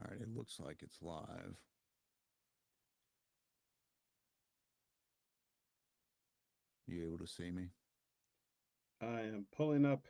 All right, it looks like it's live. You able to see me? I am pulling up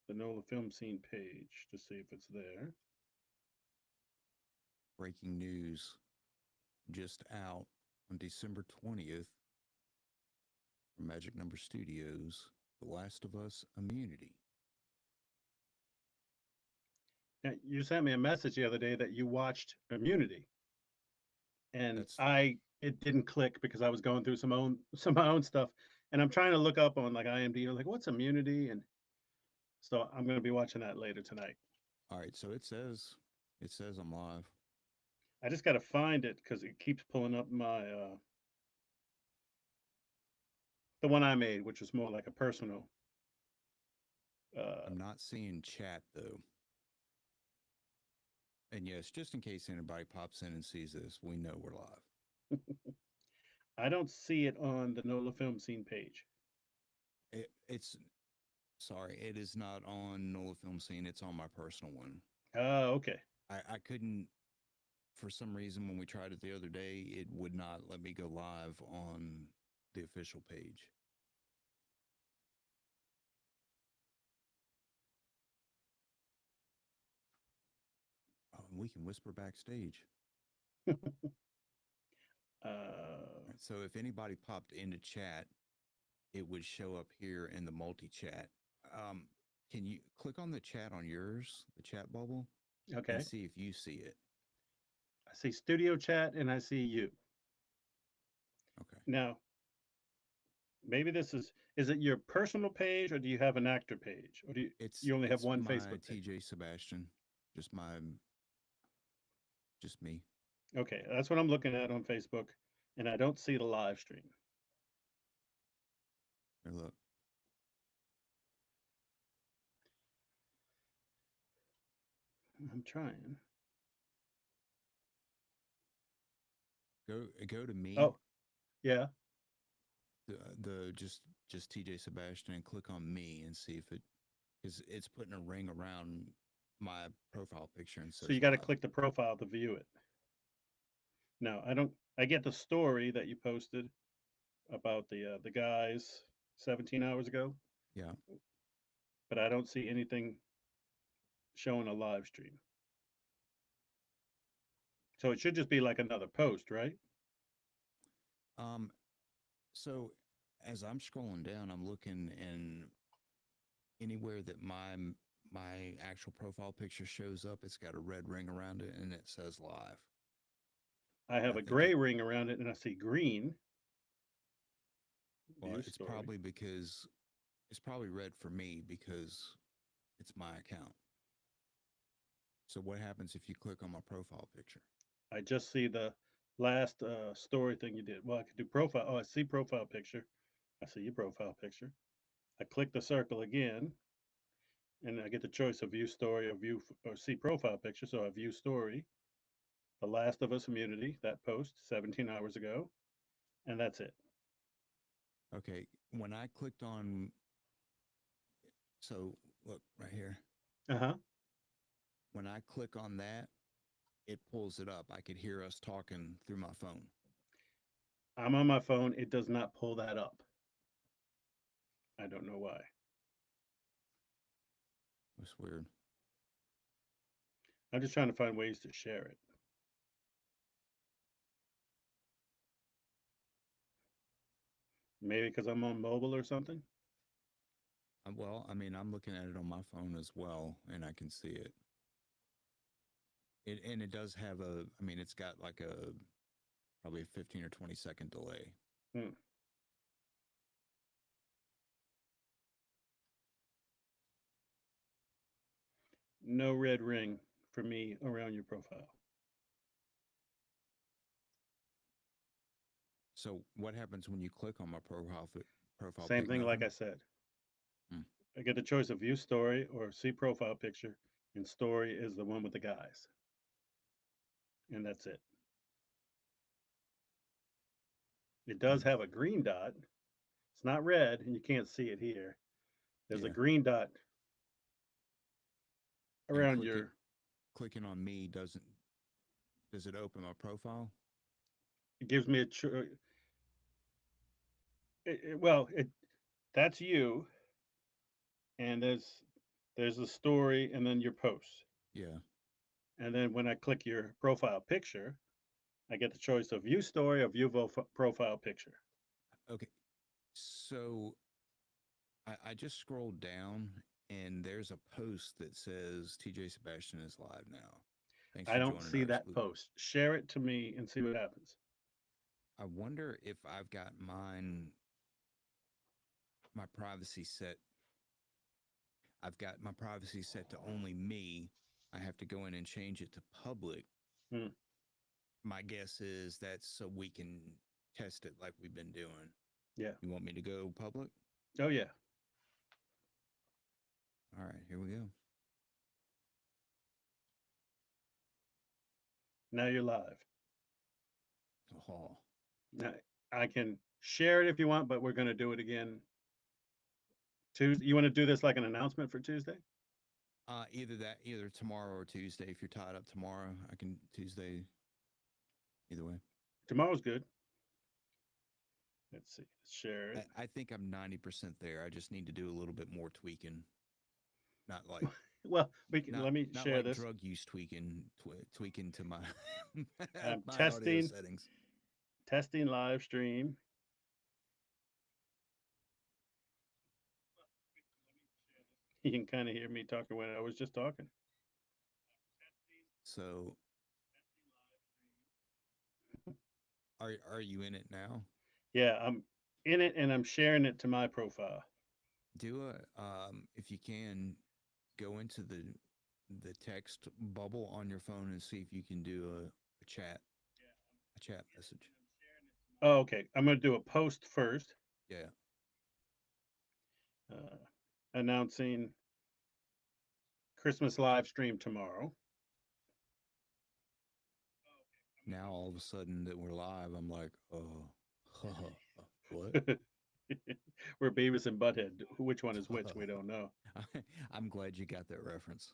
the NOLA film scene page to see if it's there. Breaking news just out on December 20th from Magic Number Studios, The Last of Us Immunity. Now, you sent me a message the other day that you watched Immunity, and That's I it didn't click because I was going through some of my own stuff, and I'm trying to look up on like IMDb, like what's Immunity, and so I'm going to be watching that later tonight. all right. So it says I'm live. I just got to find it because it keeps pulling up my the one I made, which was more like a personal. Uh, I'm not seeing chat though. And yes, just in case anybody pops in and sees this, we know we're live. I don't see it on the NOLA film scene page. It's sorry, it is not on Nola Film Scene. It's on my personal one. Oh, okay. I couldn't, for some reason, when we tried it the other day, it would not let me go live on the official page. Oh, and we can whisper backstage. uh, Right, so if anybody popped into chat, it would show up here in the multi chat. Um, can you click on the chat on yours, the chat bubble, and okay. see if you see it? I see studio chat and I see you. Okay. Now, maybe this is it your personal page or do you have an actor page? Or do you only have It's one my Facebook page? TJ Sebastian, just my just me. Okay, that's what I'm looking at on Facebook, and I don't see the live stream. Here, look, I'm trying. go to me, Oh, yeah. the just TJ Sebastian, and click on me and see if it because it's putting a ring around my profile picture and So says you got to live. click the profile to view it. No, I don't. I get the story that you posted about the guys 17 hours ago, Yeah. but I don't see anything showing a live stream. So it should just be like another post, right? Um. So as I'm scrolling down, I'm looking, and anywhere that my actual profile picture shows up, it's got a red ring around it, and it says live. I And have I a think gray ring around it, and I see green well, view story. it's probably red for me because it's my account. So what happens if you click on my profile picture? I just see the last story thing you did. Well, I could do profile. Oh, I see profile picture. I see your profile picture. I click the circle again, and I get the choice of view story or view or see profile picture. So I view story, The Last of Us Immunity, that post 17 hours ago, and that's it. Okay, when I clicked on, so look right here. Uh huh. When I click on that, it pulls it up. I could hear us talking through my phone. I'm on my phone. It does not pull that up. I don't know why. That's weird. I'm just trying to find ways to share it. Maybe because I'm on mobile or something. Well, I mean, I'm looking at it on my phone as well, and I can see it. And it does have a, I mean, it's got like a probably a 15 or 20-second delay. Hmm. No red ring for me around your profile. So what happens when you click on my profile Same pic? thing, like Nothing. I said. Hmm. I get the choice of view story or see profile picture, and story is the one with the guys, and that's it. It does Hmm. have a green dot. It's not red, and you can't see it here. There's a Yeah, green dot and around click it. your. clicking on me does it open my profile? It gives me a well, that's you, and there's the story, and then your posts, Yeah. and then when I click your profile picture, I get the choice of view story or view profile picture. Okay. So I just scrolled down and there's a post that says TJ Sebastian is live now. Thanks I for don't joining see our that exclusive. post. Share it to me and see what happens. I wonder if I've got my privacy set. I've got my privacy set to only me. I have to go in and change it to public. Hmm. My guess is that's so we can test it like we've been doing. Yeah. You want me to go public? Oh yeah. All right, here we go. Now you're live. Oh, Now, I can share it if you want, but we're going to do it again Tuesday. You want to do this like an announcement for Tuesday? either tomorrow or Tuesday. If you're tied up tomorrow, I can Tuesday. Either way, Tomorrow's good. Let's see. Let's share it. I think I'm 90% there. I just need to do a little bit more tweaking. Not like Well, we can. not Let me not share like this. drug use tweaking to my I'm my audio testing settings. testing live stream. You can kind of hear me talking when I was just talking. So are you in it now? Yeah, I'm in it and I'm sharing it to my profile. Do a if you can go into the text bubble on your phone and see if you can do a chat message. Oh, okay. I'm going to do a post first, Yeah. uh, announcing Christmas live stream tomorrow. Now all of a sudden that we're live, I'm like, oh, what? We're Beavis and Butthead. Which one is which? We don't know. I'm glad you got that reference.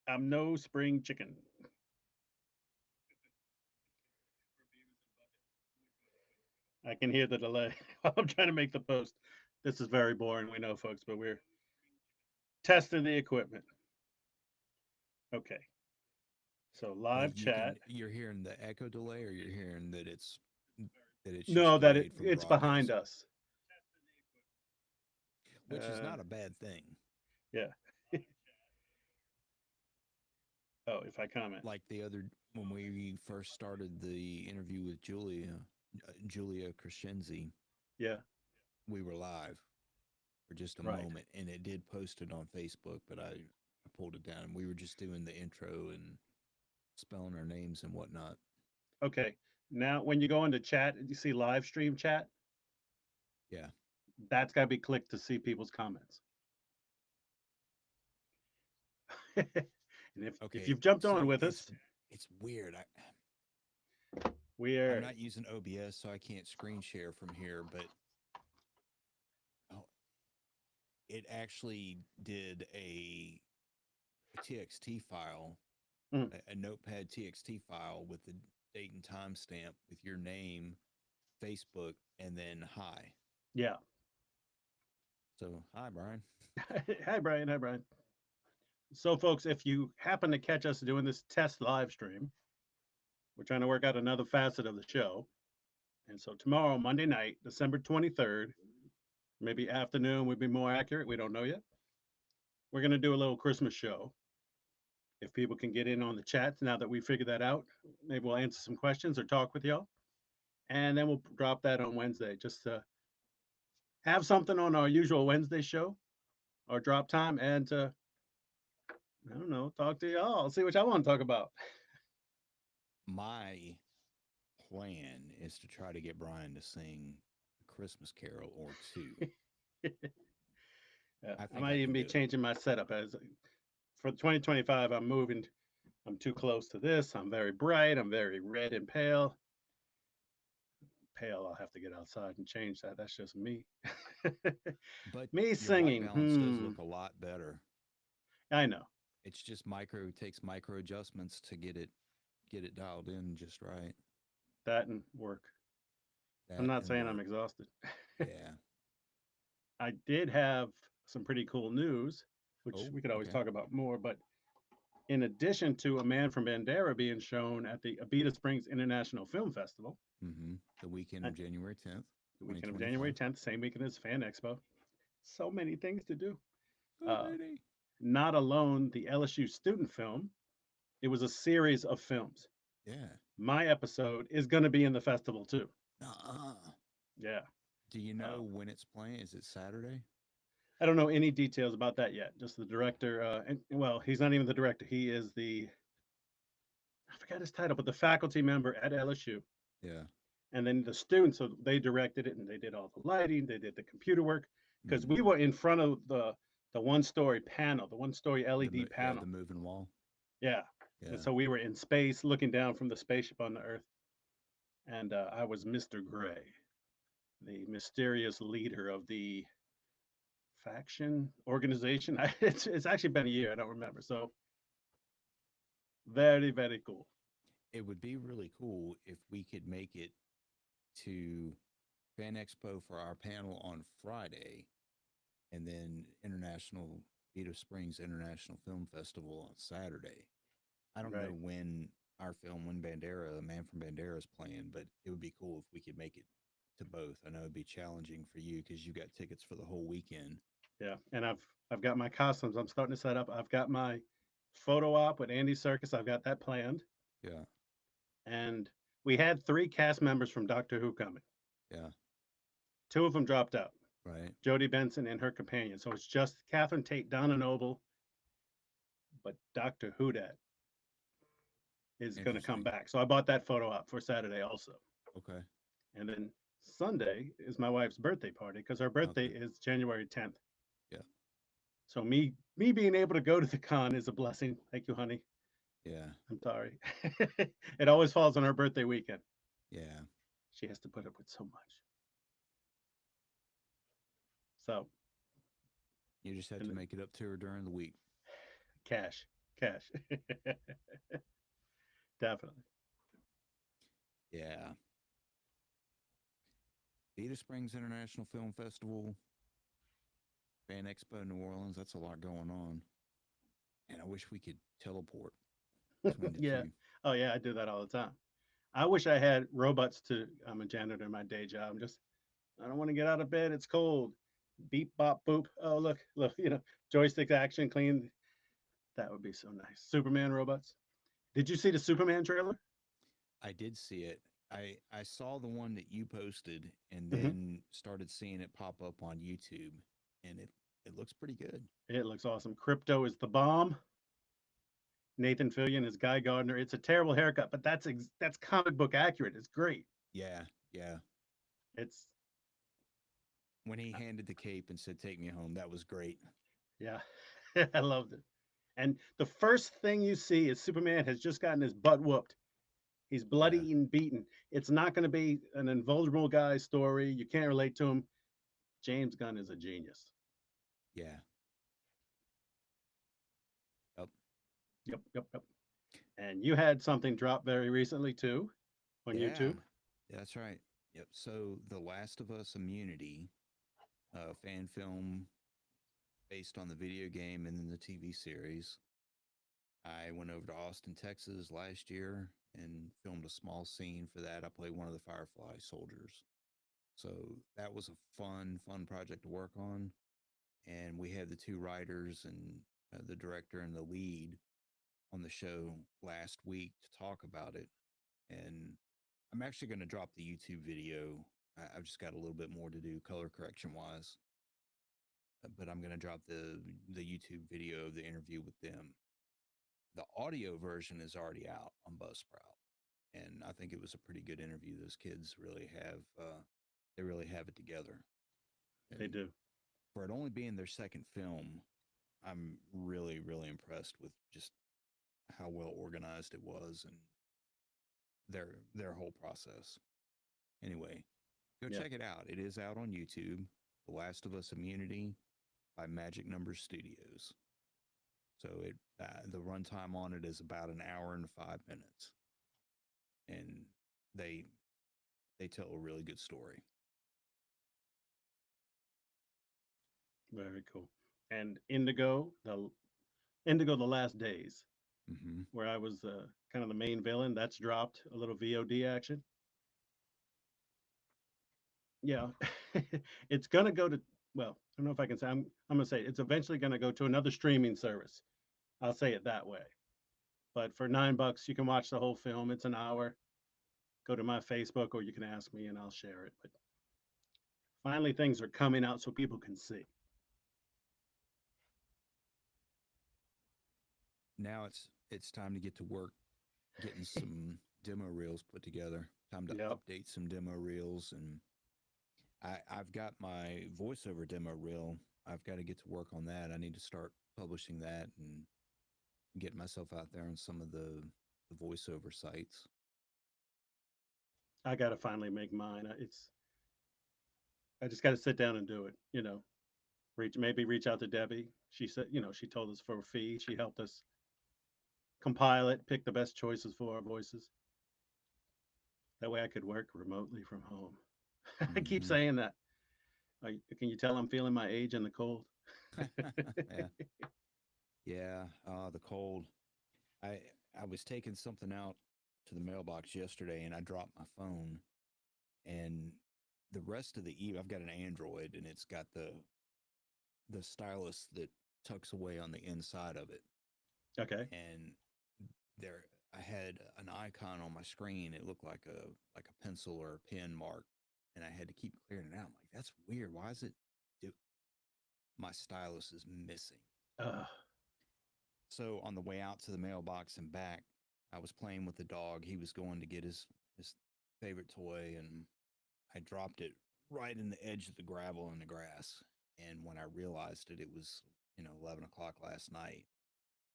I'm no spring chicken. I can hear the delay. I'm trying to make the post. This is very boring, we know, folks, but we're testing the equipment. Okay. So Like live chat. you're hearing the echo delay, or you're hearing that it's just No, that delayed from it's behind broadcast, us. which is Uh, not a bad thing. yeah. Oh, if I comment. Like the other when we first started the interview with Julia Crescenzi, Yeah. we were live for just a Right. moment, and it did post it on Facebook, but I pulled it down. We were just doing the intro and spelling our names and whatnot. Okay. Now, when you go into chat, you see live stream chat. Yeah. That's got to be clicked to see people's comments. And if Okay. you've jumped on So with us, it's weird. we I'm are. not using OBS, so I can't screen share from here, but oh, it actually did a TXT file, Mm, a Notepad TXT file with the date and timestamp with your name, Facebook, and then hi. yeah. So hi, Brian. Hi, Brian. Hi, Brian. So, folks, if you happen to catch us doing this test live stream, we're trying to work out another facet of the show. And so, tomorrow, Monday night, December 23rd, maybe afternoon would be more accurate. We don't know yet. We're going to do a little Christmas show. If people can get in on the chats now that we figured that out, maybe we'll answer some questions or talk with y'all. And then we'll drop that on Wednesday just to have something on our usual Wednesday show or drop time and to, I don't know, talk to y'all, see what y'all want to talk about. My plan is to try to get Brian to sing a Christmas Carol or two. Yeah, I I think might I even can be do it. changing my setup as for 2025. I'm moving. I'm too close to this. I'm very bright. I'm very red and pale. Pale. I'll have to get outside and change that. That's just me. But Me your white singing. balance does look a lot better. I know. It's just takes micro adjustments to get it dialed in just right. That and work. I'm That not and saying I'm work. exhausted. Yeah. I did have some pretty cool news, which Oh, we could always okay. talk about more. But in addition to A Man from Bandera being shown at the Abita Springs International Film Festival, The weekend uh, of January 10th, the weekend of January 2025. 10th, same weekend as Fan Expo, so many things to do. So Uh, many. Not alone the LSU student film, it was a series of films. Yeah. My episode is going to be in the festival too. Uh-uh. Yeah. Do you Uh, know when it's playing? Is it Saturday? I don't know any details about that yet. Just the director, and well, he's not even the director. He is the I forgot his title, but the faculty member at LSU. Yeah. And then the students, so they directed it and they did all the lighting, they did the computer work because we Mm. were in front of the one story panel, the one story LED Yeah, panel. the moving wall. Yeah. And Yeah. so we were in space looking down from the spaceship on the Earth. And I was Mr. Gray, the mysterious leader of the faction organization. It's actually been a year. I don't remember. So very, very cool. It would be really cool if we could make it to Fan Expo for our panel on Friday and then International Vita Springs International Film Festival on Saturday. I don't know Right. when Bandera, A Man from Bandera is playing, but it would be cool if we could make it to both. I know it'd be challenging for you because you got tickets for the whole weekend. Yeah. And I've got my costumes. I'm starting to set up. I've got my photo op with Andy Serkis. I've got that planned. Yeah. And we had three cast members from Doctor Who coming. Yeah. Two of them dropped out. Right. Jodie Benson and her companion. So it's just Catherine Tate, Donna Noble, but Doctor Who Dad is going to come Interesting. back. So I bought that photo op for Saturday also. Okay. And then Sunday is my wife's birthday party because her birthday Okay. is January 10th. Yeah. So me being able to go to the con is a blessing. Thank you, honey. Yeah. I'm sorry. It always falls on her birthday weekend. Yeah. She has to put up with so much. So, You just have to and make it up to her during the week. cash, cash. Definitely. Yeah. Vita Springs International Film Festival, Fan Expo New Orleans. That's a lot going on. And I wish we could teleport between the Yeah. two. Oh, yeah. I do that all the time. I wish I had robots to. I'm a janitor in my day job. I don't want to get out of bed. It's cold. Beep, bop, boop. Oh, look, joystick action, clean. That would be so nice. Superman robots. Did you see the Superman trailer? I did see it. I saw the one that you posted and Hmm. then started seeing it pop up on YouTube, and it looks pretty good. It looks awesome. Crypto is the bomb. Nathan Fillion is Guy Gardner. It's a terrible haircut, but that's comic book accurate. It's great. Yeah, yeah. It's When he handed the cape and said, "Take me home," that was great. yeah, I loved it. And the first thing you see is Superman has just gotten his butt whooped. He's Yeah, bloody and beaten. It's not going to be an invulnerable guy story. You can't relate to him. James Gunn is a genius. yeah. Yep, Yep, yep, yep. And you had something drop very recently too on yeah. YouTube. That's right. Yep. So, The Last of Us Immunity, fan film based on the video game and then the TV series. I went over to Austin, Texas last year and filmed a small scene for that. I played one of the Firefly soldiers. So that was a fun project to work on. And we had the two writers and the director and the lead on the show last week to talk about it. And I'm actually going to drop the YouTube video. I've just got a little bit more to do color correction wise, but I'm going to drop the YouTube video of the interview with them. The audio version is already out on Buzzsprout, and I think it was a pretty good interview. Those kids really have they really have it together, They and do. for it only being their second film, I'm really impressed with just how well organized it was and their whole process. Anyway, go Yeah. check it out. It is out on YouTube. The Last of Us Immunity by Magic Number Studios. So the runtime on it is about an hour and 5 minutes, and they they tell a really good story. Very cool. And Indigo, the Last Days, Hmm. where I was kind of the main villain. That's dropped a little VOD action. Yeah, it's gonna go to. Well, I don't know if I can say. I'm gonna say it's eventually gonna go to another streaming service. I'll say it that way. But for $9, you can watch the whole film. It's an hour. Go to my Facebook, or you can ask me, and I'll share it. But finally, things are coming out so people can see. Now it's time to get to work getting some demo reels put together. Time to Yep, update some demo reels, and I've got my voiceover demo reel. I've got to get to work on that. I need to start publishing that and get myself out there on some of the voiceover sites. I got to finally make mine. I just got to sit down and do it. Reach out to Debbie. She said, she told us for a fee. She helped us compile it, pick the best choices for our voices. That way I could work remotely from home. I keep Hmm. saying that. Can you tell I'm feeling my age and the cold? Yeah, yeah. The cold. I I was taking something out to the mailbox yesterday, and I dropped my phone. And the rest of the I've got an Android, and it's got the stylus that tucks away on the inside of it, Okay. and there I had an icon on my screen. It looked like a pencil or a pen mark, and I had to keep clearing it out. I'm like, that's weird. Why is it? Do my stylus is missing? Uh, So on the way out to the mailbox and back, I was playing with the dog. He was going to get his favorite toy, and I dropped it right in the edge of the gravel and the grass. And when I realized it, it was 11 o'clock last night.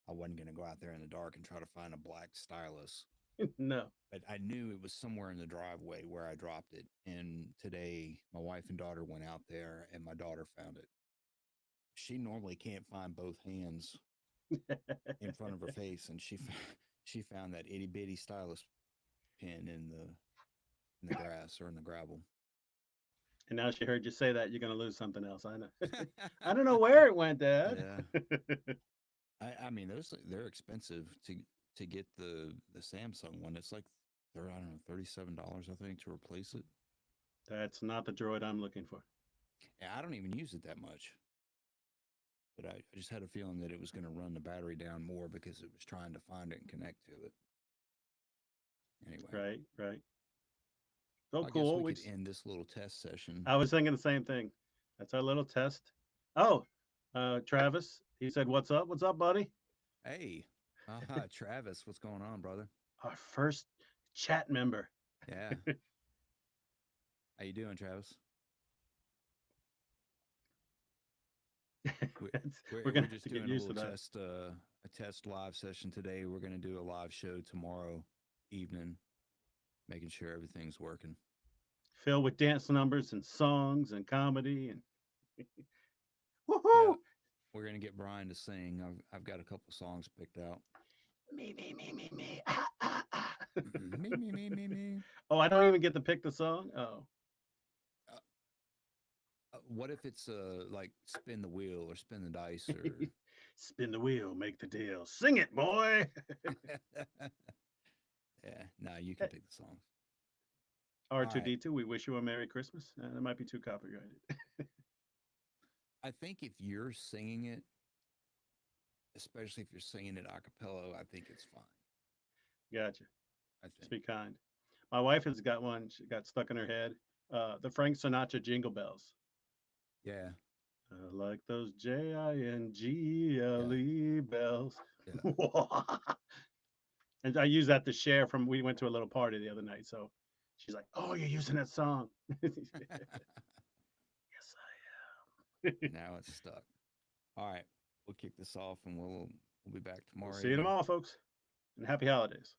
I wasn't going to go out there in the dark and try to find a black stylus, no. but I knew it was somewhere in the driveway where I dropped it. And today, my wife and daughter went out there, and my daughter found it. She normally can't find both hands in front of her face, and she found that itty bitty stylus pin in the grass or in the gravel. And now she heard you say that, you're going to lose something else. I know. I don't know where it went, Dad. Yeah, I mean they're expensive to get the Samsung one. It's like I don't know $37 I think to replace it. That's not the droid I'm looking for. And I don't even use it that much, but I just had a feeling that it was going to run the battery down more because it was trying to find it and connect to it. Anyway, Right, right. So I guess cool. we could end this little test session. I was thinking the same thing. That's our little test. Oh, Travis, he said, "What's up? What's up, buddy?" Hey, Travis, what's going on, brother? Our first chat member. Yeah, how you doing, Travis? We, We're we're gonna have to just get doing a used little to that. test a test live session today. We're going to do a live show tomorrow evening, making sure everything's working. Filled with dance numbers and songs and comedy and Yeah, woohoo! we're going to get Brian to sing. I've got a couple songs picked out. Me. Ah, ah, ah. Me. Oh, I don't even get to pick the song. Oh, Uh, what if it's like spin the wheel or spin the dice or spin the wheel, make the deal. Sing it, boy. yeah, no, you can pick the songs. All right. R2D2, we wish you a Merry Christmas. That might be too copyrighted. I think if you're singing it, especially if you're singing it a cappella, I think it's fine. Gotcha. I Just think. be kind. My wife has got one. She got stuck in her head. The Frank Sinatra Jingle Bells. Yeah. Like those Jingle Yeah. bells. Yeah. And I use that to share from. We went to a little party the other night, so she's like, "Oh, you're using that song." Yes, I am. Now it's stuck. All right. We'll kick this off and we'll be back We'll tomorrow see you evening. tomorrow, folks, and happy holidays.